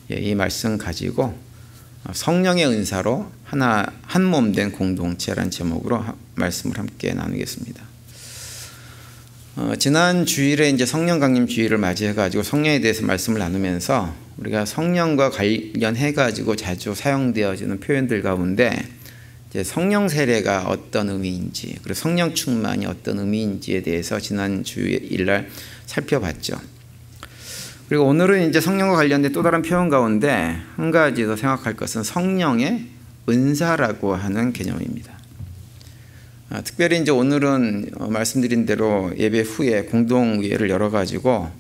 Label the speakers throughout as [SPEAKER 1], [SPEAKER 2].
[SPEAKER 1] 이 말씀 가지고 성령의 은사로 한 몸 된 공동체라는 제목으로 말씀을 함께 나누겠습니다. 지난 주일에 이제 성령 강림 주일을 맞이해 가지고 성령에 대해서 말씀을 나누면서 우리가 성령과 관련해 가지고 자주 사용되어지는 표현들 가운데 이제 성령 세례가 어떤 의미인지, 그리고 성령 충만이 어떤 의미인지에 대해서 지난 주일날 살펴봤죠. 그리고 오늘은 이제 성령과 관련된 또 다른 표현 가운데 한 가지 더 생각할 것은 성령의 은사라고 하는 개념입니다. 특별히 이제 오늘은 말씀드린 대로 예배 후에 공동의회를 열어가지고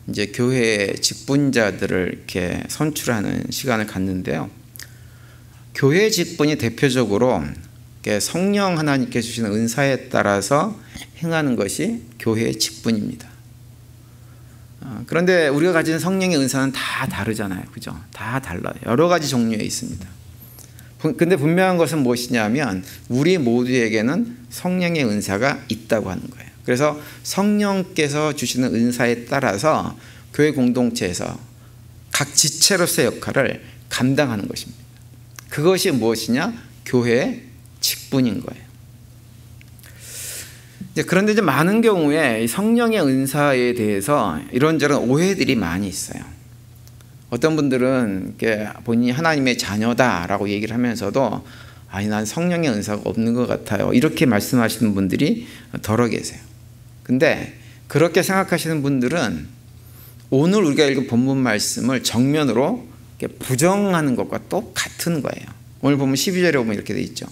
[SPEAKER 1] 이제 교회 직분자들을 이렇게 선출하는 시간을 갖는데요. 교회 직분이 대표적으로 성령 하나님께 주시는 은사에 따라서 행하는 것이 교회의 직분입니다. 그런데 우리가 가진 성령의 은사는 다 다르잖아요. 그죠? 다 달라요. 여러 가지 종류에 있습니다. 근데 분명한 것은 무엇이냐면 우리 모두에게는 성령의 은사가 있다고 하는 거예요. 그래서 성령께서 주시는 은사에 따라서 교회 공동체에서 각 지체로서의 역할을 감당하는 것입니다. 그것이 무엇이냐? 교회의 직분인 거예요. 그런데 이제 많은 경우에 성령의 은사에 대해서 이런저런 오해들이 많이 있어요. 어떤 분들은 본인이 하나님의 자녀다라고 얘기를 하면서도 아니 난 성령의 은사가 없는 것 같아요, 이렇게 말씀하시는 분들이 더러 계세요. 근데 그렇게 생각하시는 분들은 오늘 우리가 읽은 본문 말씀을 정면으로 부정하는 것과 똑같은 거예요. 오늘 보면 12절에 보면 이렇게 돼 있죠.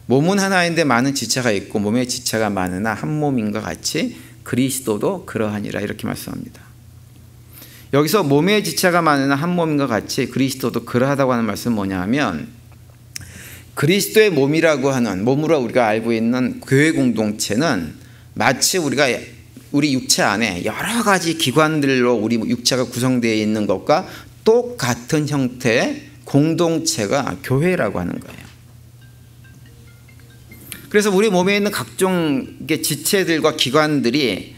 [SPEAKER 1] 몸은 하나인데 많은 지체가 있고 몸의 지체가 많으나 한 몸인과 같이 그리스도도 그러하니라, 이렇게 말씀합니다. 여기서 몸의 지체가 많으나 한 몸인과 같이 그리스도도 그러하다고 하는 말씀은 뭐냐 하면 그리스도의 몸이라고 하는, 몸으로 우리가 알고 있는 교회 공동체는 마치 우리 육체 안에 여러 가지 기관들로 우리 육체가 구성되어 있는 것과 똑같은 형태의 공동체가 교회라고 하는 거예요. 그래서 우리 몸에 있는 각종 지체들과 기관들이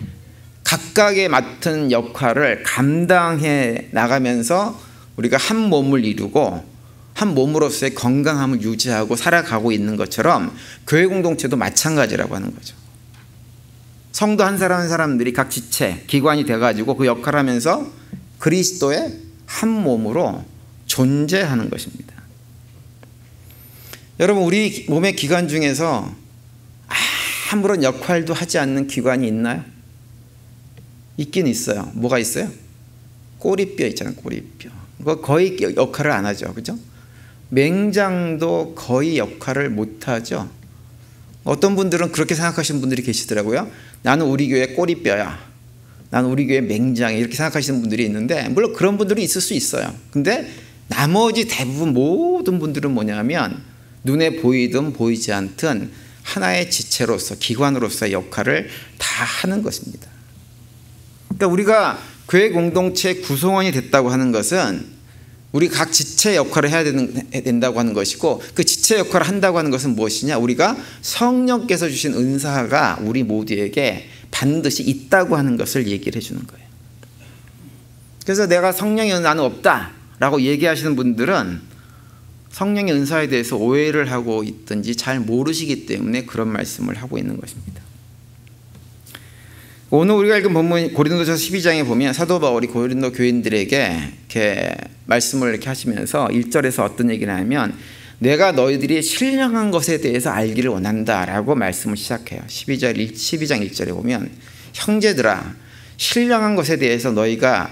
[SPEAKER 1] 각각의 맡은 역할을 감당해 나가면서 우리가 한 몸을 이루고 한 몸으로서의 건강함을 유지하고 살아가고 있는 것처럼 교회 공동체도 마찬가지라고 하는 거죠. 성도 한 사람 한 사람들이 각 지체, 기관이 돼가지고 그 역할을 하면서 그리스도의 한 몸으로 존재하는 것입니다. 여러분, 우리 몸의 기관 중에서 아무런 역할도 하지 않는 기관이 있나요? 있긴 있어요. 뭐가 있어요? 꼬리뼈 있잖아요. 꼬리뼈. 그거 거의 역할을 안 하죠. 그죠? 맹장도 거의 역할을 못 하죠. 어떤 분들은 그렇게 생각하시는 분들이 계시더라고요. 나는 우리 교회 꼬리뼈야, 나는 우리 교회 맹장이야, 이렇게 생각하시는 분들이 있는데 물론 그런 분들이 있을 수 있어요. 근데 나머지 대부분 모든 분들은 뭐냐면 눈에 보이든 보이지 않든 하나의 지체로서, 기관으로서의 역할을 다 하는 것입니다. 그러니까 우리가 교회 공동체의 구성원이 됐다고 하는 것은 우리 각 지체 역할을 해야 된다고 하는 것이고, 그 지체 역할을 한다고 하는 것은 무엇이냐? 우리가 성령께서 주신 은사가 우리 모두에게 반드시 있다고 하는 것을 얘기를 해주는 거예요. 그래서 내가 성령의 은사는 없다라고 얘기하시는 분들은 성령의 은사에 대해서 오해를 하고 있든지 잘 모르시기 때문에 그런 말씀을 하고 있는 것입니다. 오늘 우리가 읽은 본문 고린도전서 12장에 보면 사도 바울이 고린도 교인들에게 이렇게 말씀을 이렇게 하시면서 1절에서 어떤 얘기를 하냐면 내가 너희들이 신령한 것에 대해서 알기를 원한다라고 말씀을 시작해요. 12장 1절에 보면 형제들아, 신령한 것에 대해서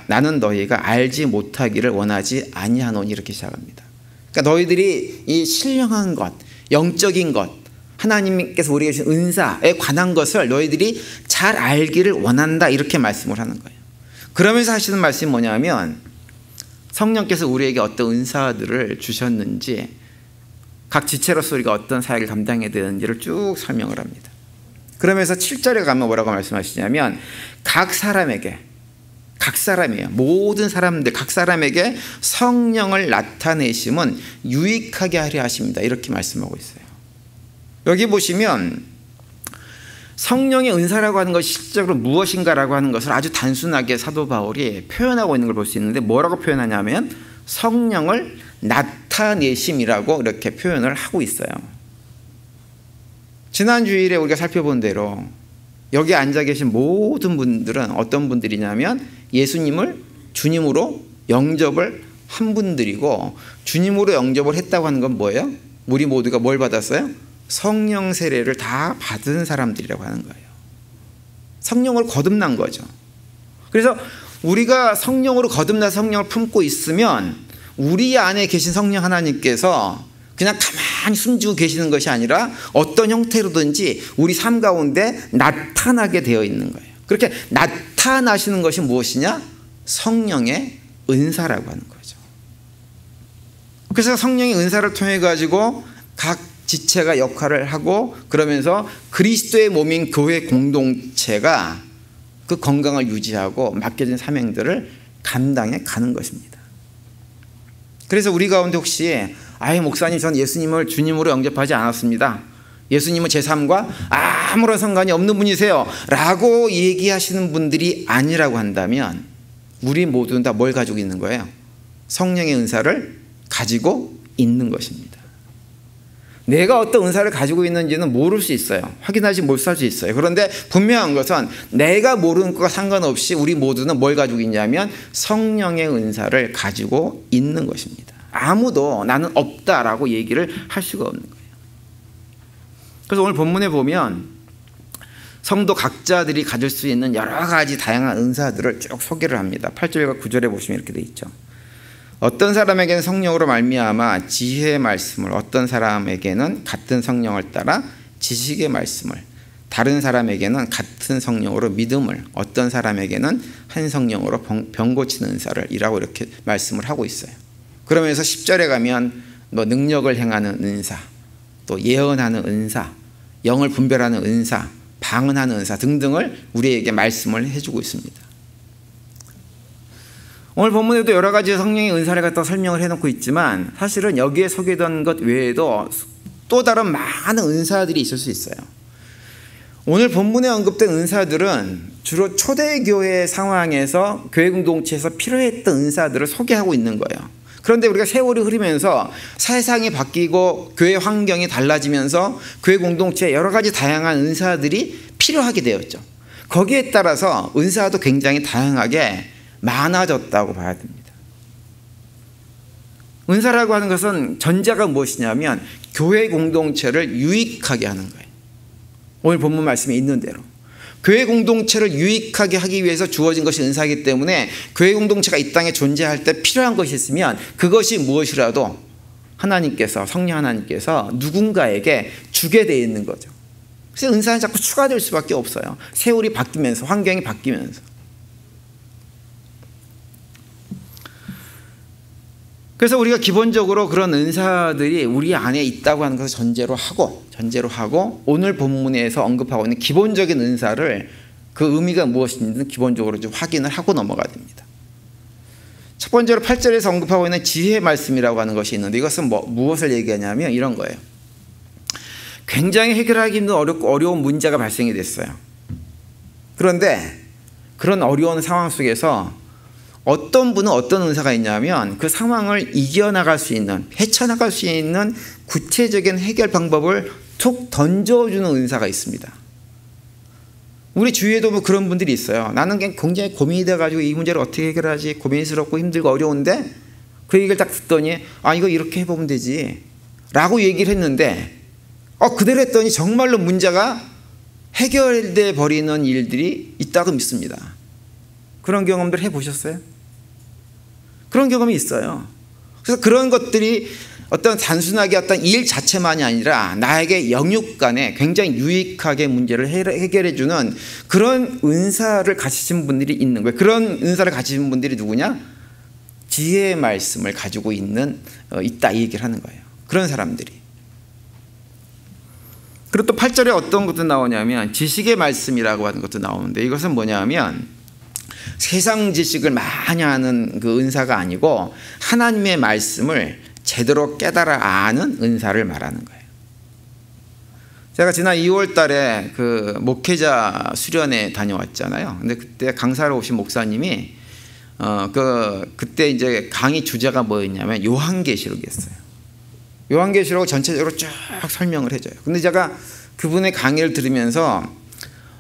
[SPEAKER 1] 나는 너희가 알지 못하기를 원하지 아니하노니, 이렇게 시작합니다. 그러니까 너희들이 이 신령한 것, 영적인 것, 하나님께서 우리에게 주신 은사에 관한 것을 너희들이 잘 알기를 원한다, 이렇게 말씀을 하는 거예요. 그러면서 하시는 말씀이 뭐냐면 성령께서 우리에게 어떤 은사들을 주셨는지, 각 지체로서 우리가 어떤 사역을 감당해야 되는지를 쭉 설명을 합니다. 그러면서 7절에 가면 뭐라고 말씀하시냐면 각 사람이에요. 모든 사람들, 각 사람에게 성령을 나타내심은 유익하게 하려 하십니다, 이렇게 말씀하고 있어요. 여기 보시면 성령의 은사라고 하는 것이 실제로 무엇인가라고 하는 것을 아주 단순하게 사도 바울이 표현하고 있는 걸 볼 수 있는데 뭐라고 표현하냐면 성령을 나타내심이라고 이렇게 표현을 하고 있어요. 지난 주일에 우리가 살펴본 대로 여기 앉아 계신 모든 분들은 어떤 분들이냐면 예수님을 주님으로 영접을 한 분들이고, 주님으로 영접을 했다고 하는 건 뭐예요? 우리 모두가 뭘 받았어요? 성령 세례를 다 받은 사람들이라고 하는 거예요. 성령을 거듭난 거죠. 그래서 우리가 성령으로 거듭나서 성령을 품고 있으면 우리 안에 계신 성령 하나님께서 그냥 가만히 숨지고 계시는 것이 아니라 어떤 형태로든지 우리 삶 가운데 나타나게 되어 있는 거예요. 그렇게 나타나시는 것이 무엇이냐? 성령의 은사라고 하는 거죠. 그래서 성령의 은사를 통해 가지고 각 지체가 역할을 하고, 그러면서 그리스도의 몸인 교회 공동체가 그 건강을 유지하고 맡겨진 사명들을 감당해 가는 것입니다. 그래서 우리 가운데 혹시 목사님, 전 예수님을 주님으로 영접하지 않았습니다, 예수님은 제 삶과 아무런 상관이 없는 분이세요 라고 얘기하시는 분들이 아니라고 한다면, 우리 모두는 다 뭘 가지고 있는 거예요? 성령의 은사를 가지고 있는 것입니다. 내가 어떤 은사를 가지고 있는지는 모를 수 있어요. 확인하지 못할 수 있어요. 그런데 분명한 것은 내가 모르는 것과 상관없이 우리 모두는 뭘 가지고 있냐면 성령의 은사를 가지고 있는 것입니다. 아무도 나는 없다라고 얘기를 할 수가 없는 거예요. 그래서 오늘 본문에 보면 성도 각자들이 가질 수 있는 여러 가지 다양한 은사들을 쭉 소개를 합니다. 8절과 9절에 보시면 이렇게 되어 있죠. 어떤 사람에게는 성령으로 말미암아 지혜의 말씀을, 어떤 사람에게는 같은 성령을 따라 지식의 말씀을, 다른 사람에게는 같은 성령으로 믿음을, 어떤 사람에게는 한 성령으로 병 고치는 은사를 이라고 이렇게 말씀을 하고 있어요. 그러면서 10절에 가면 능력을 행하는 은사, 또 예언하는 은사, 영을 분별하는 은사, 방언하는 은사 등등을 우리에게 말씀을 해주고 있습니다. 오늘 본문에도 여러 가지 성령의 은사를 갖다 설명을 해놓고 있지만, 사실은 여기에 소개된 것 외에도 또 다른 많은 은사들이 있을 수 있어요. 오늘 본문에 언급된 은사들은 주로 초대교회 상황에서 교회 공동체에서 필요했던 은사들을 소개하고 있는 거예요. 그런데 우리가 세월이 흐르면서 세상이 바뀌고 교회 환경이 달라지면서 교회 공동체에 여러 가지 다양한 은사들이 필요하게 되었죠. 거기에 따라서 은사도 굉장히 다양하게 많아졌다고 봐야 됩니다. 은사라고 하는 것은 전제가 무엇이냐면 교회 공동체를 유익하게 하는 거예요. 오늘 본문 말씀에 있는 대로 교회 공동체를 유익하게 하기 위해서 주어진 것이 은사이기 때문에 교회 공동체가 이 땅에 존재할 때 필요한 것이 있으면 그것이 무엇이라도 하나님께서, 성령 하나님께서 누군가에게 주게 되어 있는 거죠. 그래서 은사는 자꾸 추가될 수밖에 없어요. 세월이 바뀌면서, 환경이 바뀌면서. 그래서 우리가 기본적으로 그런 은사들이 우리 안에 있다고 하는 것을 전제로 하고 오늘 본문에서 언급하고 있는 기본적인 은사를, 그 의미가 무엇인지는 기본적으로 좀 확인을 하고 넘어가야 됩니다. 첫 번째로 8절에서 언급하고 있는 지혜의 말씀이라고 하는 것이 있는데, 이것은 무엇을 얘기하냐면 이런 거예요. 굉장히 해결하기 힘든 어려운 문제가 발생이 됐어요. 그런데 그런 어려운 상황 속에서 어떤 분은 어떤 은사가 있냐면 그 상황을 이겨나갈 수 있는, 헤쳐나갈 수 있는 구체적인 해결 방법을 툭 던져주는 은사가 있습니다. 우리 주위에도 그런 분들이 있어요. 나는 굉장히 고민이 돼가지고 이 문제를 어떻게 해결하지, 고민스럽고 힘들고 어려운데, 그 얘기를 딱 듣더니 이거 이렇게 해보면 되지 라고 얘기를 했는데, 그대로 했더니 정말로 문제가 해결돼 버리는 일들이 있다고 믿습니다. 그런 경험들 해보셨어요? 그런 경험이 있어요. 그래서 그런 것들이 어떤 단순하게 어떤 일 자체만이 아니라 나에게 영육간에 굉장히 유익하게 문제를 해결해주는 그런 은사를 가지신 분들이 있는 거예요. 그런 은사를 가지신 분들이 누구냐? 지혜의 말씀을 가지고 있다 이 얘기를 하는 거예요. 그런 사람들이. 그리고 또 8절에 어떤 것도 나오냐면 지식의 말씀이라고 하는 것도 나오는데, 이것은 뭐냐면 세상 지식을 많이 아는 그 은사가 아니고 하나님의 말씀을 제대로 깨달아 아는 은사를 말하는 거예요. 제가 지난 2월 달에 그 목회자 수련회 다녀왔잖아요. 근데 그때 강사로 오신 목사님이 그때 이제 강의 주제가 뭐였냐면 요한계시록이었어요. 요한계시록 전체적으로 쭉 설명을 해줘요. 근데 제가 그분의 강의를 들으면서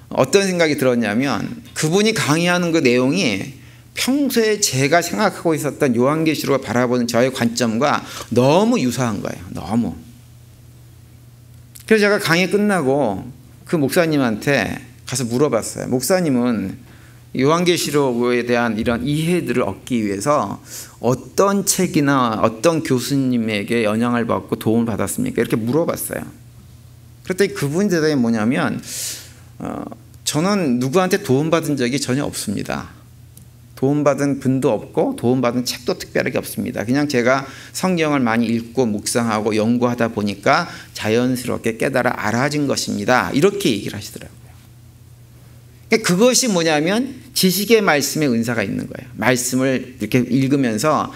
[SPEAKER 1] 어떤 생각이 들었냐면 그분이 강의하는 그 내용이 평소에 제가 생각하고 있었던 요한계시록을 바라보는 저의 관점과 너무 유사한 거예요. 너무. 그래서 제가 강의 끝나고 그 목사님한테 가서 물어봤어요. 목사님은 요한계시록에 대한 이런 이해들을 얻기 위해서 어떤 책이나 어떤 교수님에게 영향을 받고 도움을 받았습니까? 이렇게 물어봤어요. 그랬더니 그분 대답이 뭐냐면 저는 누구한테 도움받은 적이 전혀 없습니다. 도움받은 분도 없고 도움받은 책도 특별하게 없습니다. 그냥 제가 성경을 많이 읽고 묵상하고 연구하다 보니까 자연스럽게 깨달아 알아진 것입니다. 이렇게 얘기를 하시더라고요. 그것이 뭐냐면 지식의 말씀에 은사가 있는 거예요. 말씀을 이렇게 읽으면서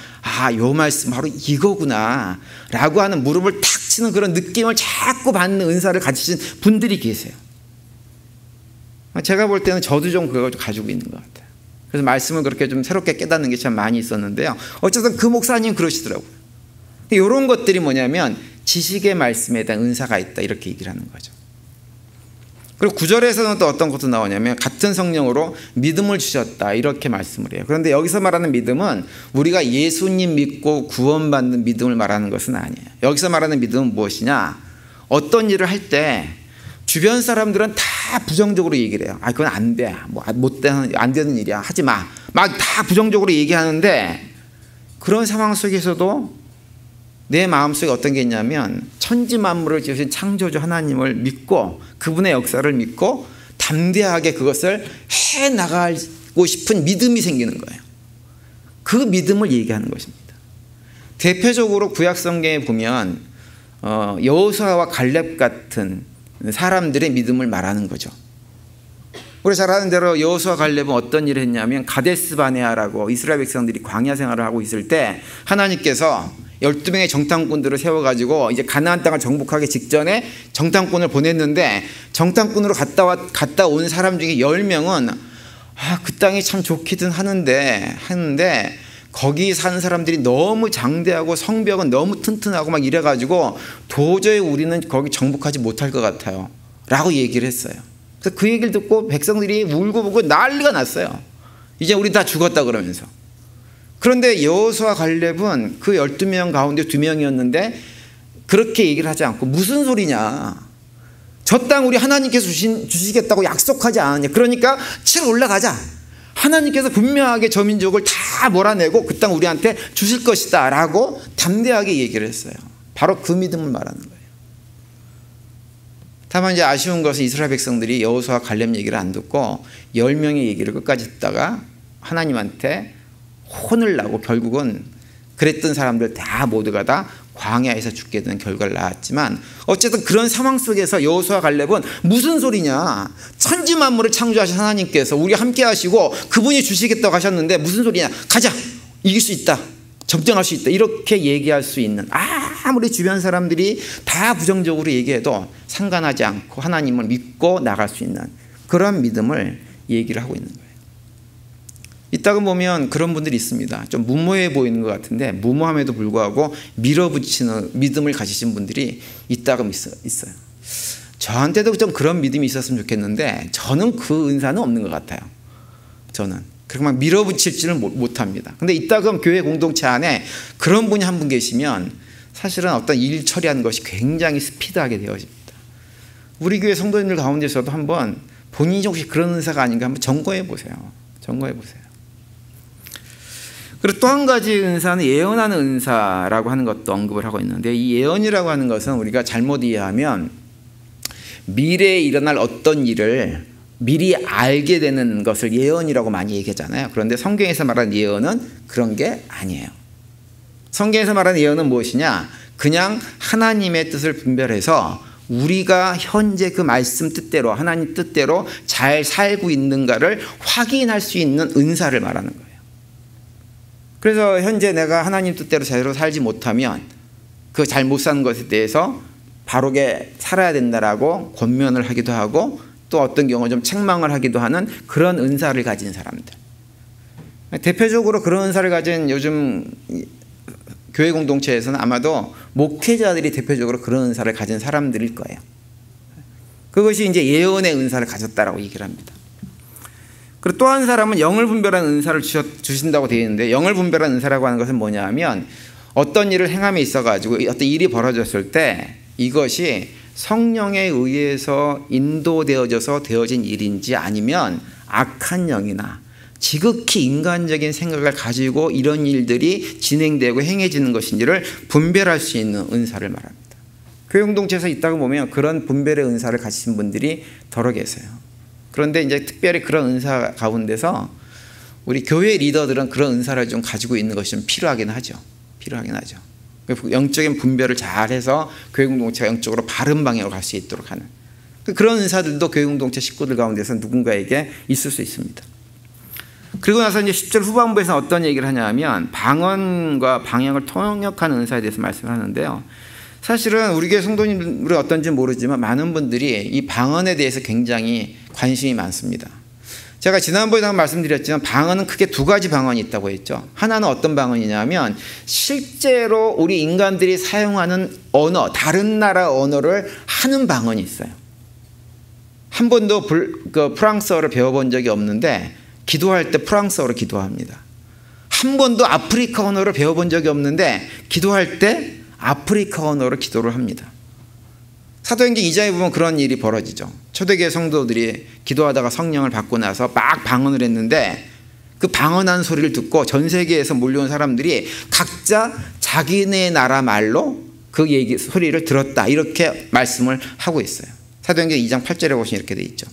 [SPEAKER 1] 요 말씀 바로 이거구나 라고 하는 무릎을 탁 치는 그런 느낌을 자꾸 받는 은사를 가지신 분들이 계세요. 제가 볼 때는 저도 좀 그걸 가지고 있는 것 같아요. 그래서 말씀을 그렇게 좀 새롭게 깨닫는 게 참 많이 있었는데요. 어쨌든 그 목사님 그러시더라고요. 이런 것들이 뭐냐면 지식의 말씀에 대한 은사가 있다 이렇게 얘기를 하는 거죠. 그리고 9절에서는 또 어떤 것도 나오냐면 같은 성령으로 믿음을 주셨다 이렇게 말씀을 해요. 그런데 여기서 말하는 믿음은 우리가 예수님 믿고 구원받는 믿음을 말하는 것은 아니에요. 여기서 말하는 믿음은 무엇이냐? 어떤 일을 할 때 주변 사람들은 다 부정적으로 얘기를 해요. 그건 안 돼. 안 되는 일이야. 하지 마. 막 다 부정적으로 얘기하는데 그런 상황 속에서도 내 마음속에 어떤 게 있냐면 천지 만물을 지으신 창조주 하나님을 믿고 그분의 역사를 믿고 담대하게 그것을 해나가고 싶은 믿음이 생기는 거예요. 그 믿음을 얘기하는 것입니다. 대표적으로 구약 성경에 보면 여호수아와 갈렙 같은 사람들의 믿음을 말하는 거죠. 우리 잘 아는 대로 여호수아 갈렙은 어떤 일을 했냐면 가데스바네아라고 이스라엘 백성들이 광야 생활을 하고 있을 때 하나님께서 12명의 정탐꾼들을 세워가지고 이제 가나안 땅을 정복하기 직전에 정탐꾼을 보냈는데 정탐꾼으로 갔다 온 사람 중에 10명은 그 땅이 참 좋기든 하는데 거기 사는 사람들이 너무 장대하고 성벽은 너무 튼튼하고 막 이래가지고 도저히 우리는 거기 정복하지 못할 것 같아요 라고 얘기를 했어요. 그래서 그 얘기를 듣고 백성들이 울고불고 난리가 났어요. 이제 우리 다 죽었다 그러면서. 그런데 여호수아 갈렙은 그 12명 가운데 2명이었는데 그렇게 얘기를 하지 않고 무슨 소리냐. 저 땅 우리 하나님께서 주시겠다고 약속하지 않았냐. 그러니까 치러 올라가자. 하나님께서 분명하게 저 민족을 다 몰아내고 그 땅 우리한테 주실 것이다 라고 담대하게 얘기를 했어요. 바로 그 믿음을 말하는 거예요. 다만 이제 아쉬운 것은 이스라엘 백성들이 여호수아 갈렙 얘기를 안 듣고 10명의 얘기를 끝까지 듣다가 하나님한테 혼을 나고 결국은 그랬던 사람들 다 모두가 다 광야에서 죽게 되는 결과를 낳았지만 어쨌든 그런 상황 속에서 여호수아 갈렙은 무슨 소리냐. 천지 만물을 창조하신 하나님께서 우리 함께 하시고 그분이 주시겠다고 하셨는데 무슨 소리냐. 가자. 이길 수 있다. 점령할 수 있다. 이렇게 얘기할 수 있는 아무리 주변 사람들이 다 부정적으로 얘기해도 상관하지 않고 하나님을 믿고 나갈 수 있는 그런 믿음을 얘기를 하고 있는 거예요. 이따가 보면 그런 분들이 있습니다. 좀 무모해 보이는 것 같은데 무모함에도 불구하고 밀어붙이는 믿음을 가지신 분들이 이따가 있어요. 저한테도 좀 그런 믿음이 있었으면 좋겠는데 저는 그 은사는 없는 것 같아요. 저는 그렇게 막 밀어붙일지는 못합니다. 근데 이따가 교회 공동체 안에 그런 분이 한 분 계시면 사실은 어떤 일 처리하는 것이 굉장히 스피드하게 되어집니다. 우리 교회 성도님들 가운데서도 한번 본인이 혹시 그런 은사가 아닌가 한번 점검해 보세요. 그리고 또 한 가지 은사는 예언하는 은사라고 하는 것도 언급을 하고 있는데 이 예언이라고 하는 것은 우리가 잘못 이해하면 미래에 일어날 어떤 일을 미리 알게 되는 것을 예언이라고 많이 얘기하잖아요. 그런데 성경에서 말하는 예언은 그런 게 아니에요. 성경에서 말하는 예언은 무엇이냐? 그냥 하나님의 뜻을 분별해서 우리가 현재 그 말씀 뜻대로 하나님 뜻대로 잘 살고 있는가를 확인할 수 있는 은사를 말하는 거예요. 그래서 현재 내가 하나님 뜻대로 제대로 살지 못하면 그 잘 못 사는 것에 대해서 바르게 살아야 된다라고 권면을 하기도 하고 또 어떤 경우 좀 책망을 하기도 하는 그런 은사를 가진 사람들. 대표적으로 그런 은사를 가진 요즘 교회 공동체에서는 아마도 목회자들이 대표적으로 그런 은사를 가진 사람들일 거예요. 그것이 이제 예언의 은사를 가졌다라고 얘기를 합니다. 그리고 또 한 사람은 영을 분별하는 은사를 주신다고 되어 있는데, 영을 분별하는 은사라고 하는 것은 뭐냐 하면 어떤 일을 행함에 있어가지고 어떤 일이 벌어졌을 때 이것이 성령에 의해서 인도되어져서 되어진 일인지 아니면 악한 영이나 지극히 인간적인 생각을 가지고 이런 일들이 진행되고 행해지는 것인지를 분별할 수 있는 은사를 말합니다. 교회 공동체에서 있다고 보면 그런 분별의 은사를 가지신 분들이 더러 계세요. 그런데 이제 특별히 그런 은사 가운데서 우리 교회 리더들은 그런 은사를 좀 가지고 있는 것이 좀 필요하긴 하죠. 영적인 분별을 잘해서 교회 공동체가 영적으로 바른 방향으로 갈 수 있도록 하는 그런 은사들도 교회 공동체 식구들 가운데서 누군가에게 있을 수 있습니다. 그리고 나서 이제 10절 후반부에서 어떤 얘기를 하냐면 방언과 방향을 통역하는 은사에 대해서 말씀을 하는데요. 사실은 우리 교회 성도님들이 어떤지 모르지만 많은 분들이 이 방언에 대해서 굉장히 관심이 많습니다. 제가 지난번에도 말씀드렸지만 방언은 크게 두 가지 방언이 있다고 했죠. 하나는 어떤 방언이냐면 실제로 우리 인간들이 사용하는 언어, 다른 나라 언어를 하는 방언이 있어요. 한 번도 프랑스어를 배워본 적이 없는데 기도할 때 프랑스어로 기도합니다. 한 번도 아프리카 언어를 배워본 적이 없는데 기도할 때 아프리카 언어로 기도를 합니다. 사도행전 2장에 보면 그런 일이 벌어지죠. 초대교회 성도들이 기도하다가 성령을 받고 나서 막 방언을 했는데 그 방언한 소리를 듣고 전 세계에서 몰려온 사람들이 각자 자기네 나라 말로 그 소리를 들었다, 이렇게 말씀을 하고 있어요. 사도행전 2장 8절에 보시면 이렇게 돼 있죠.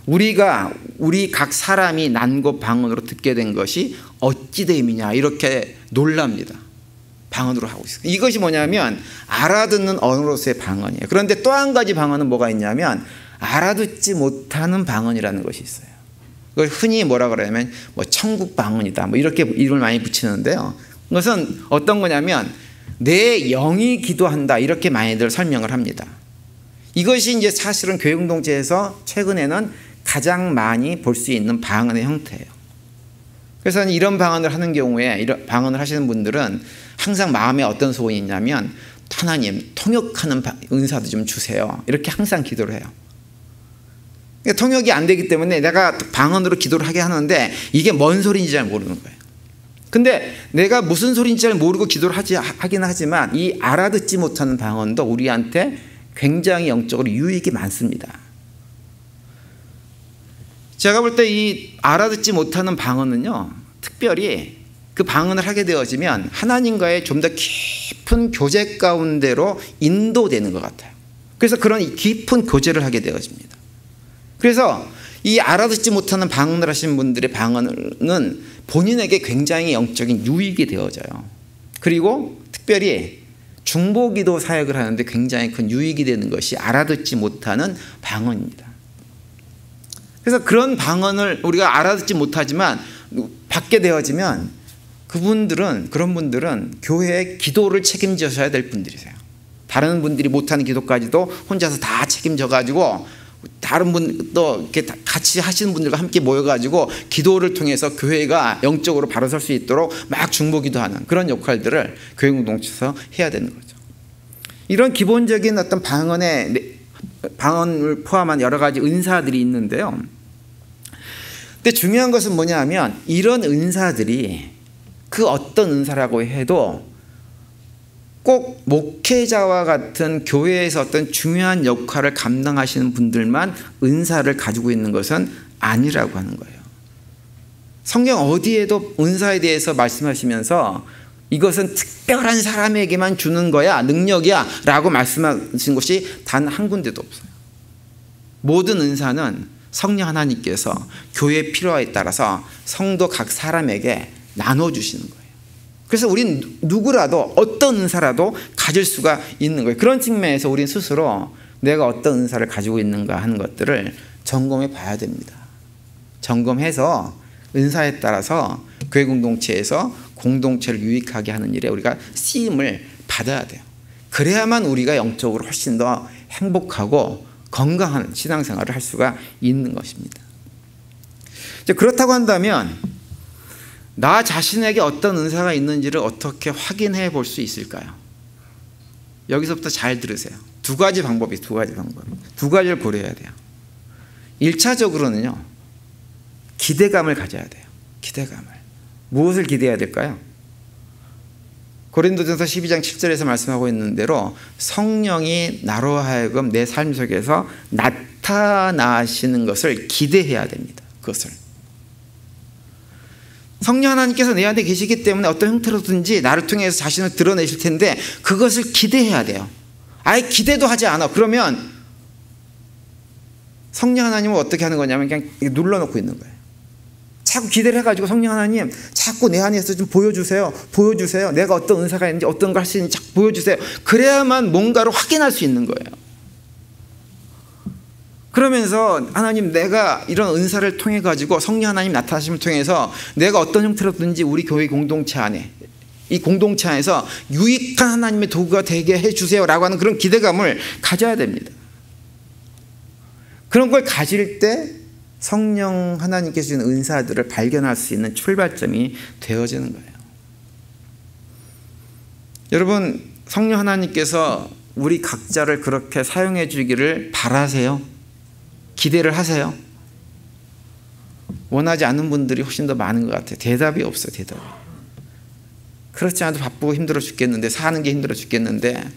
[SPEAKER 1] 우리 각 사람이 난곳 방언으로 듣게 된 것이 어찌 됨이냐, 이렇게 놀랍니다. 방언으로 하고 있어요. 이것이 뭐냐면 알아듣는 언어로서의 방언이에요. 그런데 또 한 가지 방언은 뭐가 있냐면 알아듣지 못하는 방언이라는 것이 있어요. 그걸 흔히 뭐라 그러냐면 천국 방언이다, 이렇게 이름을 많이 붙이는데요. 그것은 어떤 거냐면 내 영이 기도한다, 이렇게 많이들 설명을 합니다. 이것이 이제 사실은 교회 공동체에서 최근에는 가장 많이 볼 수 있는 방언의 형태예요. 그래서 이런 방언을 하는 경우에, 이런 방언을 하시는 분들은 항상 마음에 어떤 소원이 있냐면 하나님 통역하는 은사도 좀 주세요, 이렇게 항상 기도를 해요. 그러니까 통역이 안 되기 때문에 내가 방언으로 기도를 하게 하는데 이게 뭔 소리인지 잘 모르는 거예요. 근데 내가 무슨 소리인지 잘 모르고 기도를 하긴 하지만 이 알아듣지 못하는 방언도 우리한테 굉장히 영적으로 유익이 많습니다. 제가 볼 때 이 알아듣지 못하는 방언은요, 특별히 그 방언을 하게 되어지면 하나님과의 좀 더 깊은 교제 가운데로 인도되는 것 같아요. 그래서 그런 깊은 교제를 하게 되어집니다. 그래서 이 알아듣지 못하는 방언을 하신 분들의 방언은 본인에게 굉장히 영적인 유익이 되어져요. 그리고 특별히 중보기도 사역을 하는데 굉장히 큰 유익이 되는 것이 알아듣지 못하는 방언입니다. 그래서 그런 방언을 우리가 알아듣지 못하지만 받게 되어지면 그런 분들은 교회의 기도를 책임져야 될 분들이세요. 다른 분들이 못하는 기도까지도 혼자서 다 책임져가지고 다른 분도 이렇게 같이 하시는 분들과 함께 모여가지고 기도를 통해서 교회가 영적으로 바로 설 수 있도록 막 중보기도하는 그런 역할들을 교회 공동체에서 해야 되는 거죠. 이런 기본적인 어떤 방언을 포함한 여러 가지 은사들이 있는데요. 근데 중요한 것은 뭐냐 하면 이런 은사들이 그 어떤 은사라고 해도 꼭 목회자와 같은 교회에서 어떤 중요한 역할을 감당하시는 분들만 은사를 가지고 있는 것은 아니라고 하는 거예요. 성경 어디에도 은사에 대해서 말씀하시면서 이것은 특별한 사람에게만 주는 거야, 능력이야 라고 말씀하신 것이 단 한 군데도 없어요. 모든 은사는 성령 하나님께서 교회의 필요에 따라서 성도 각 사람에게 나눠주시는 거예요. 그래서 우린 누구라도 어떤 은사라도 가질 수가 있는 거예요. 그런 측면에서 우린 스스로 내가 어떤 은사를 가지고 있는가 하는 것들을 점검해 봐야 됩니다. 점검해서 은사에 따라서 교회 공동체에서 공동체를 유익하게 하는 일에 우리가 쓰임을 받아야 돼요. 그래야만 우리가 영적으로 훨씬 더 행복하고 건강한 신앙생활을 할 수가 있는 것입니다. 그렇다고 한다면 나 자신에게 어떤 은사가 있는지를 어떻게 확인해 볼 수 있을까요? 여기서부터 잘 들으세요. 두 가지 방법이 두 가지를 고려해야 돼요. 1차적으로는요. 기대감을 가져야 돼요. 기대감을. 무엇을 기대해야 될까요? 고린도전서 12장 7절에서 말씀하고 있는 대로 성령이 나로 하여금 내 삶 속에서 나타나시는 것을 기대해야 됩니다. 그것을. 성령 하나님께서 내 안에 계시기 때문에 어떤 형태로든지 나를 통해서 자신을 드러내실 텐데 그것을 기대해야 돼요. 아예 기대도 하지 않아. 그러면 성령 하나님은 어떻게 하는 거냐면 그냥 눌러놓고 있는 거예요. 자꾸 기대를 해가지고 성령 하나님 자꾸 내 안에서 좀 보여주세요. 내가 어떤 은사가 있는지 어떤 걸 할 수 있는지 자꾸 보여주세요. 그래야만 뭔가를 확인할 수 있는 거예요. 그러면서 하나님 내가 이런 은사를 통해 가지고 성령 하나님 나타나심을 통해서 내가 어떤 형태로든지 우리 교회 공동체 안에 이 공동체 안에서 유익한 하나님의 도구가 되게 해주세요 라고 하는 그런 기대감을 가져야 됩니다. 그런 걸 가질 때 성령 하나님께서 주신 은사들을 발견할 수 있는 출발점이 되어지는 거예요. 여러분 성령 하나님께서 우리 각자를 그렇게 사용해 주기를 바라세요? 기대를 하세요? 원하지 않는 분들이 훨씬 더 많은 것 같아요. 대답이 없어요. 대답이. 그렇지 않아도 바쁘고 힘들어 죽겠는데 사는 게 힘들어 죽겠는데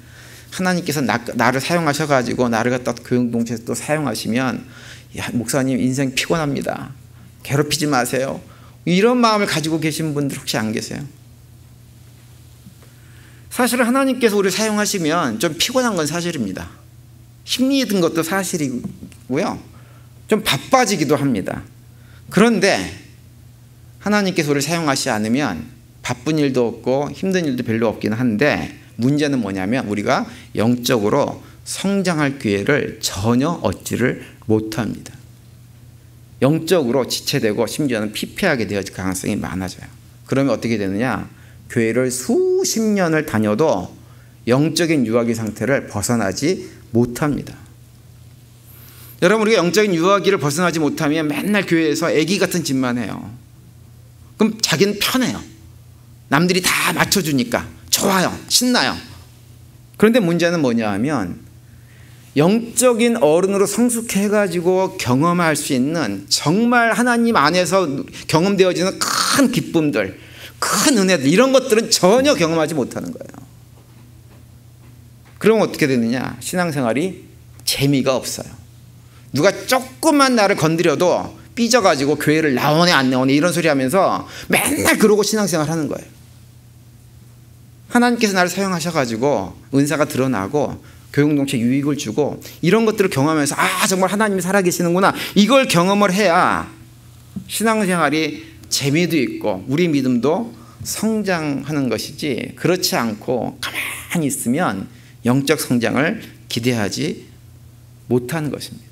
[SPEAKER 1] 하나님께서 나를 사용하셔가지고 나를 갖다 교육동체에서 또 사용하시면 야, 목사님 인생 피곤합니다. 괴롭히지 마세요. 이런 마음을 가지고 계신 분들 혹시 안 계세요? 사실은 하나님께서 우리를 사용하시면 좀 피곤한 건 사실입니다. 힘이 든 것도 사실이고요. 좀 바빠지기도 합니다. 그런데 하나님께서 우리를 사용하시지 않으면 바쁜 일도 없고 힘든 일도 별로 없긴 한데 문제는 뭐냐면 우리가 영적으로 성장할 기회를 전혀 얻지를 못합니다. 영적으로 지체되고 심지어는 피폐하게 되어질 가능성이 많아져요. 그러면 어떻게 되느냐? 교회를 수십 년을 다녀도 영적인 유아기 상태를 벗어나지 못합니다. 여러분 우리가 영적인 유아기를 벗어나지 못하면 맨날 교회에서 애기 같은 짓만 해요. 그럼 자기는 편해요. 남들이 다 맞춰주니까 좋아요. 신나요. 그런데 문제는 뭐냐 하면 영적인 어른으로 성숙해가지고 경험할 수 있는 정말 하나님 안에서 경험되어지는 큰 기쁨들, 큰 은혜들 이런 것들은 전혀 경험하지 못하는 거예요. 그러면 어떻게 되느냐? 신앙생활이 재미가 없어요. 누가 조금만 나를 건드려도 삐져가지고 교회를 나오네 안 나오네 이런 소리 하면서 맨날 그러고 신앙생활 하는 거예요. 하나님께서 나를 사용하셔가지고 은사가 드러나고 교육공동체 유익을 주고 이런 것들을 경험하면서 아 정말 하나님이 살아계시는구나 이걸 경험을 해야 신앙생활이 재미도 있고 우리 믿음도 성장하는 것이지 그렇지 않고 가만히 있으면 영적 성장을 기대하지 못하는 것입니다.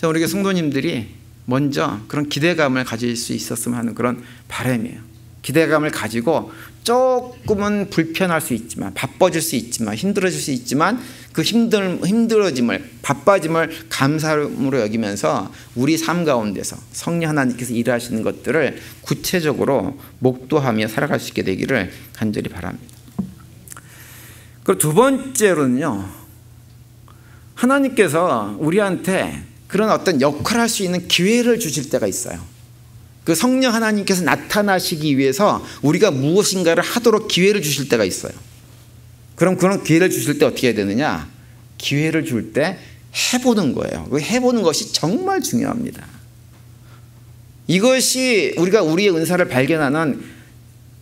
[SPEAKER 1] 우리 성도님들이 먼저 그런 기대감을 가질 수 있었으면 하는 그런 바람이에요. 기대감을 가지고 조금은 불편할 수 있지만 바빠질 수 있지만 힘들어질 수 있지만 그 힘들어짐을 바빠짐을 감사함으로 여기면서 우리 삶 가운데서 성령 하나님께서 일하시는 것들을 구체적으로 목도하며 살아갈 수 있게 되기를 간절히 바랍니다. 그리고 두 번째로는요. 하나님께서 우리한테 그런 어떤 역할을 할 수 있는 기회를 주실 때가 있어요. 그 성령 하나님께서 나타나시기 위해서 우리가 무엇인가를 하도록 기회를 주실 때가 있어요. 그럼 그런 기회를 주실 때 어떻게 해야 되느냐? 기회를 줄 때 해보는 거예요. 해보는 것이 정말 중요합니다. 이것이 우리가 우리의 은사를 발견하는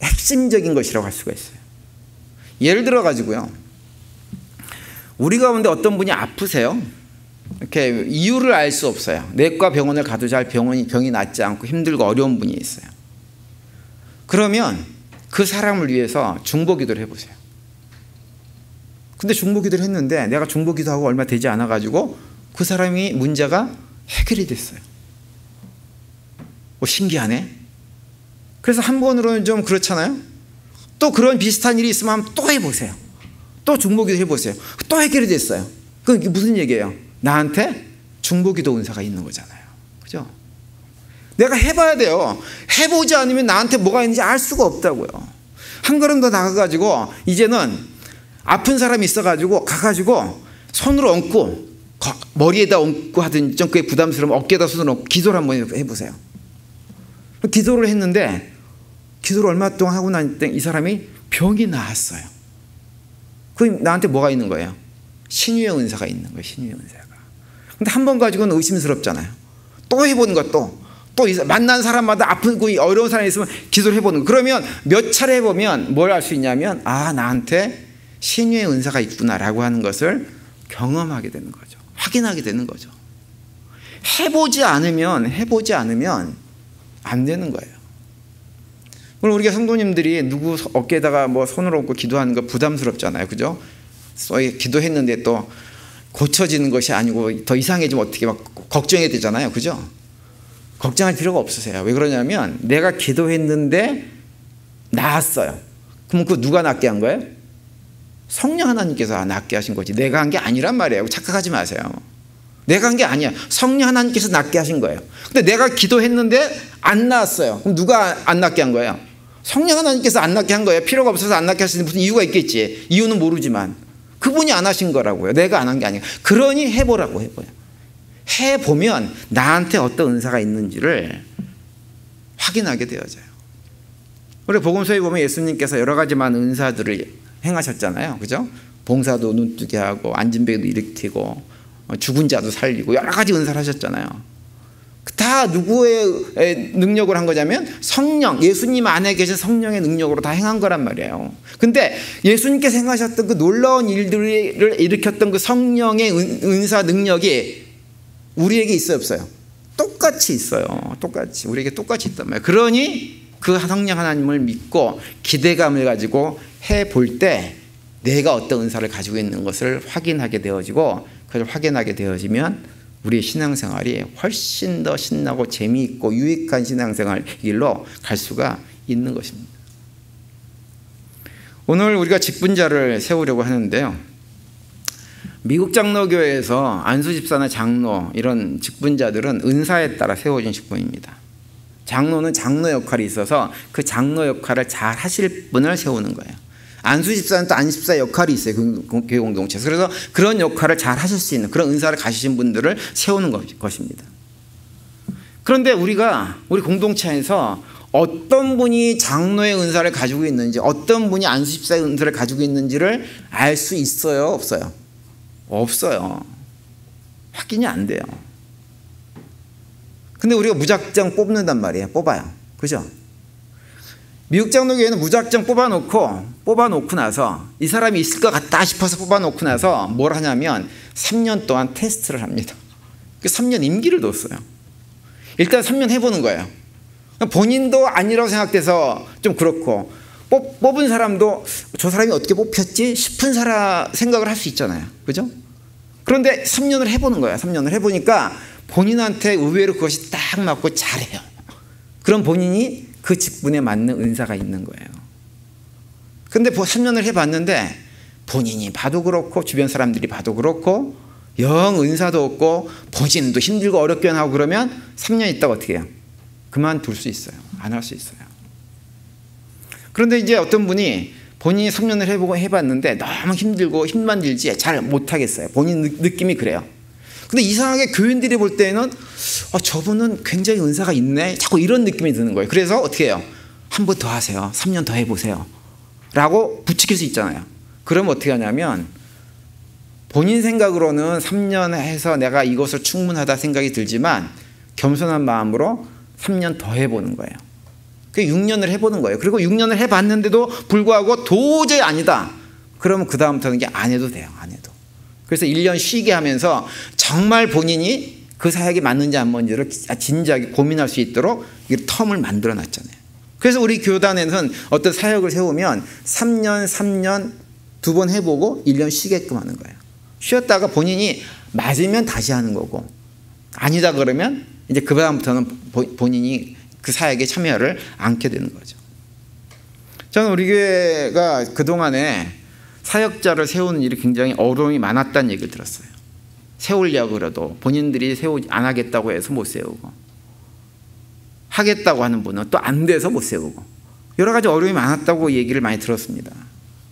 [SPEAKER 1] 핵심적인 것이라고 할 수가 있어요. 예를 들어 가지고요. 우리 가운데 어떤 분이 아프세요? 이렇게 이유를 알 수 없어요. 내과 병원을 가도 잘 병이 낫지 않고 힘들고 어려운 분이 있어요. 그러면 그 사람을 위해서 중보기도를 해보세요. 근데 중보기도를 했는데 내가 중보기도하고 얼마 되지 않아 가지고 그 사람이 문제가 해결이 됐어요. 신기하네. 그래서 한 번으로는 좀 그렇잖아요. 또 그런 비슷한 일이 있으면 또 해보세요. 또 중보기도 해보세요. 또 해결이 됐어요. 그게 무슨 얘기예요? 나한테 중보기도 은사가 있는 거잖아요. 그죠? 내가 해봐야 돼요. 해보지 않으면 나한테 뭐가 있는지 알 수가 없다고요. 한 걸음 더 나가가지고 이제는 아픈 사람이 있어가지고 가가지고 손으로 얹고 머리에다 얹고 하든지 좀 그게 부담스러우면 어깨에다 손을 얹고 기도를 한번 해보세요. 기도를 했는데 기도를 얼마 동안 하고 나니까 이 사람이 병이 나았어요. 그 나한테 뭐가 있는 거예요? 신유의 은사가 있는 거예요. 신유의 은사가. 근데 한 번 가지고는 의심스럽잖아요. 또 해보는 것도 또 만난 사람마다 아픈 어려운 사람이 있으면 기도를 해보는 거. 그러면 몇 차례 해보면 뭘 알 수 있냐면 나한테 신유의 은사가 있구나라고 하는 것을 경험하게 되는 거죠. 확인하게 되는 거죠. 해보지 않으면 안 되는 거예요. 오늘 우리가 성도님들이 누구 어깨에다가 뭐 손을 얹고 기도하는 거 부담스럽잖아요. 그죠? 기도했는데 또 고쳐지는 것이 아니고 더 이상해지면 어떻게 막 걱정해야 되잖아요. 그죠? 걱정할 필요가 없으세요. 왜 그러냐면 내가 기도했는데 나았어요. 그럼 그거 누가 낫게 한 거예요? 성령 하나님께서 낫게 하신 거지 내가 한 게 아니란 말이에요. 착각하지 마세요. 내가 한 게 아니야. 성령 하나님께서 낫게 하신 거예요. 근데 내가 기도했는데 안 나았어요. 그럼 누가 안 낫게 한 거예요? 성령 하나님께서 안 낫게 한 거예요. 필요가 없어서 안 낫게 하시는 무슨 이유가 있겠지. 이유는 모르지만 그분이 안 하신 거라고요. 내가 안 한 게 아니에요. 그러니 해보라고 해봐요. 해보면 나한테 어떤 은사가 있는지를 확인하게 되어져요. 우리 복음서에 보면 예수님께서 여러 가지 많은 은사들을 행하셨잖아요. 그죠? 봉사도 눈뜨게 하고 안진뱅이도 일으키고 죽은 자도 살리고 여러 가지 은사를 하셨잖아요. 다 누구의 능력으로 한 거냐면 성령, 예수님 안에 계신 성령의 능력으로 다 행한 거란 말이에요. 근데 예수님께서 행하셨던 그 놀라운 일들을 일으켰던 그 성령의 은사 능력이 우리에게 있어요, 없어요? 똑같이 있어요. 똑같이. 우리에게 똑같이 있단 말이에요. 그러니 그 성령 하나님을 믿고 기대감을 가지고 해볼 때 내가 어떤 은사를 가지고 있는 것을 확인하게 되어지고 그걸 확인하게 되어지면 우리의 신앙생활이 훨씬 더 신나고 재미있고 유익한 신앙생활 길로 갈 수가 있는 것입니다. 오늘 우리가 직분자를 세우려고 하는데요. 미국 장로교회에서 안수집사나 장로 이런 직분자들은 은사에 따라 세워진 직분입니다. 장로는 장로 역할이 있어서 그 장로 역할을 잘 하실 분을 세우는 거예요. 안수집사는 또 안수집사 역할이 있어요. 교회 공동체에서. 그래서 그런 역할을 잘 하실 수 있는 그런 은사를 가지신 분들을 세우는 것입니다. 그런데 우리 공동체에서 어떤 분이 장로의 은사를 가지고 있는지 어떤 분이 안수집사의 은사를 가지고 있는지를 알 수 있어요? 없어요? 없어요. 확인이 안 돼요. 근데 우리가 무작정 뽑는단 말이에요. 뽑아요. 그죠? 미국 장로교회는 무작정 뽑아놓고 나서 이 사람이 있을 것 같다 싶어서 뽑아놓고 나서 뭘 하냐면 3년 동안 테스트를 합니다. 그 3년 임기를 뒀어요. 일단 3년 해보는 거예요. 본인도 아니라고 생각돼서 좀 그렇고 뽑은 사람도 저 사람이 어떻게 뽑혔지 싶은 생각을 할 수 있잖아요. 그죠? 그런데 3년을 해보는 거예요. 3년을 해보니까 본인한테 의외로 그것이 딱 맞고 잘해요. 그럼 본인이 그 직분에 맞는 은사가 있는 거예요. 근데 3년을 해봤는데 본인이 봐도 그렇고 주변 사람들이 봐도 그렇고 영 은사도 없고 본인도 힘들고 어렵게 하고 그러면 3년 있다가 어떻게 해요? 그만둘 수 있어요. 안 할 수 있어요. 그런데 이제 어떤 분이 본인이 3년을 해봤는데 너무 힘들고 힘만 들지 잘 못하겠어요. 본인 느낌이 그래요. 근데 이상하게 교인들이 볼 때는 저분은 굉장히 은사가 있네. 자꾸 이런 느낌이 드는 거예요. 그래서 어떻게 해요? 한 번 더 하세요. 3년 더 해보세요. 라고 부추길 수 있잖아요. 그러면 어떻게 하냐면 본인 생각으로는 3년 해서 내가 이것을 충분하다 생각이 들지만 겸손한 마음으로 3년 더 해보는 거예요. 그 6년을 해보는 거예요. 그리고 6년을 해봤는데도 불구하고 도저히 아니다. 그러면 그 다음부터는 이게 안 해도 돼요. 안 해도. 그래서 1년 쉬게 하면서 정말 본인이 그 사역이 맞는지 안 맞는지를 진지하게 고민할 수 있도록 이 텀을 만들어 놨잖아요. 그래서 우리 교단에는 어떤 사역을 세우면 3년 두 번 해보고 1년 쉬게끔 하는 거예요. 쉬었다가 본인이 맞으면 다시 하는 거고 아니다 그러면 이제 그 다음부터는 본인이 그 사역에 참여를 않게 되는 거죠. 저는 우리 교회가 그동안에 사역자를 세우는 일이 굉장히 어려움이 많았다는 얘기를 들었어요. 세우려고 그래도 본인들이 안 하겠다고 해서 못 세우고 하겠다고 하는 분은 또 안 돼서 못 세우고 여러 가지 어려움이 많았다고 얘기를 많이 들었습니다.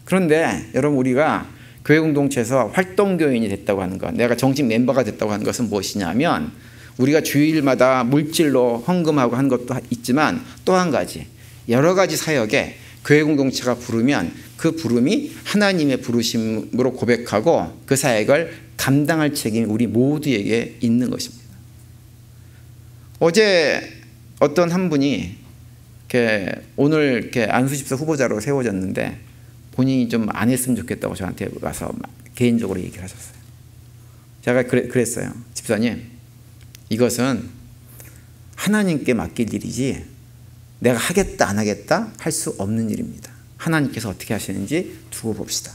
[SPEAKER 1] 그런데 여러분, 우리가 교회 공동체에서 활동교인이 됐다고 하는 것, 내가 정식 멤버가 됐다고 하는 것은 무엇이냐면, 우리가 주일마다 물질로 헌금하고 하는 것도 있지만 또 한 가지, 여러 가지 사역에 교회 공동체가 부르면 그 부름이 하나님의 부르심으로 고백하고 그 사역을 감당할 책임이 우리 모두에게 있는 것입니다. 어제 어떤 한 분이 오늘 안수집사 후보자로 세워졌는데 본인이 좀 안 했으면 좋겠다고 저한테 와서 개인적으로 얘기를 하셨어요. 제가 그랬어요. 집사님, 이것은 하나님께 맡길 일이지 내가 하겠다 안 하겠다 할 수 없는 일입니다. 하나님께서 어떻게 하시는지 두고 봅시다.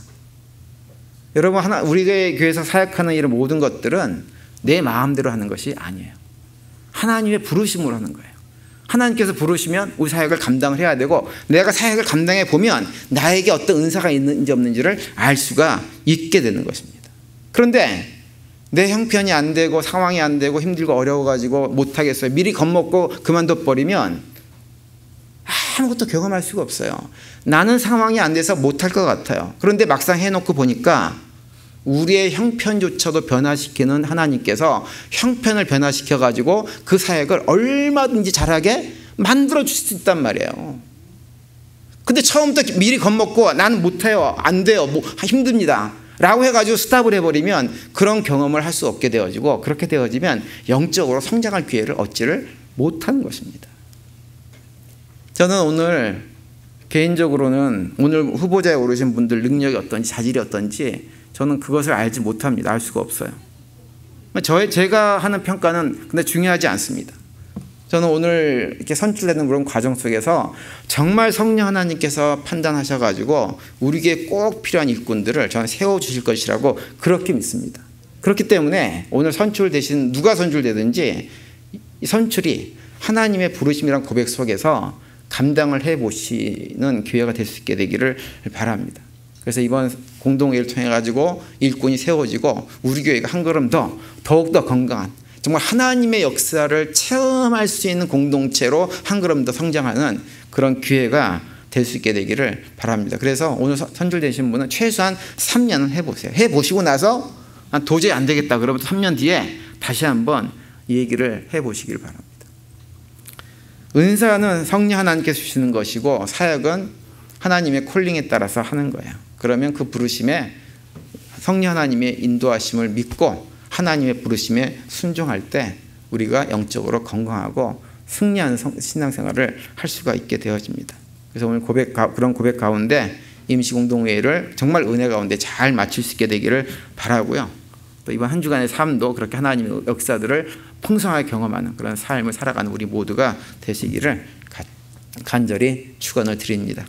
[SPEAKER 1] 여러분, 우리 교회에서 사역하는 이런 모든 것들은 내 마음대로 하는 것이 아니에요. 하나님의 부르심으로 하는 거예요. 하나님께서 부르시면 우리 사역을 감당을 해야 되고, 내가 사역을 감당해 보면 나에게 어떤 은사가 있는지 없는지를 알 수가 있게 되는 것입니다. 그런데 내 형편이 안 되고 상황이 안 되고 힘들고 어려워가지고 못하겠어요, 미리 겁먹고 그만둬 버리면 아무것도 경험할 수가 없어요. 나는 상황이 안 돼서 못할 것 같아요. 그런데 막상 해놓고 보니까 우리의 형편조차도 변화시키는 하나님께서 형편을 변화시켜가지고 그 사역을 얼마든지 잘하게 만들어 주실 수 있단 말이에요. 근데 처음부터 미리 겁먹고 나는 못해요, 안 돼요, 힘듭니다 라고 해가지고 스탑을 해버리면 그런 경험을 할 수 없게 되어지고, 그렇게 되어지면 영적으로 성장할 기회를 얻지를 못하는 것입니다. 저는 오늘 개인적으로는 오늘 후보자에 오르신 분들 능력이 어떤지 자질이 어떤지 저는 그것을 알지 못합니다. 알 수가 없어요. 제가 하는 평가는 근데 중요하지 않습니다. 저는 오늘 이렇게 선출되는 그런 과정 속에서 정말 성령 하나님께서 판단하셔가지고 우리에게 꼭 필요한 일꾼들을 저는 세워주실 것이라고 그렇게 믿습니다. 그렇기 때문에 오늘 선출되신 누가 선출되든지 이 선출이 하나님의 부르심이란 고백 속에서 감당을 해보시는 기회가 될 수 있게 되기를 바랍니다. 그래서 이번 공동회의를 통해 가지고 일꾼이 세워지고 우리 교회가 한 걸음 더욱더 건강한, 정말 하나님의 역사를 체험할 수 있는 공동체로 한 걸음 더 성장하는 그런 기회가 될 수 있게 되기를 바랍니다. 그래서 오늘 선출되신 분은 최소한 3년은 해보세요. 해보시고 나서 도저히 안 되겠다 그러면 3년 뒤에 다시 한번 이 얘기를 해보시길 바랍니다. 은사는 성령 하나님께서 주시는 것이고 사역은 하나님의 콜링에 따라서 하는 거예요. 그러면 그 부르심에 성령 하나님의 인도하심을 믿고 하나님의 부르심에 순종할 때 우리가 영적으로 건강하고 승리하는 신앙생활을 할 수가 있게 되어집니다. 그래서 오늘 그런 고백 가운데 임시공동회의를 정말 은혜 가운데 잘 마칠 수 있게 되기를 바라고요. 또 이번 한 주간의 삶도 그렇게 하나님의 역사들을 풍성하게 경험하는 그런 삶을 살아가는 우리 모두가 되시기를 간절히 축원을 드립니다.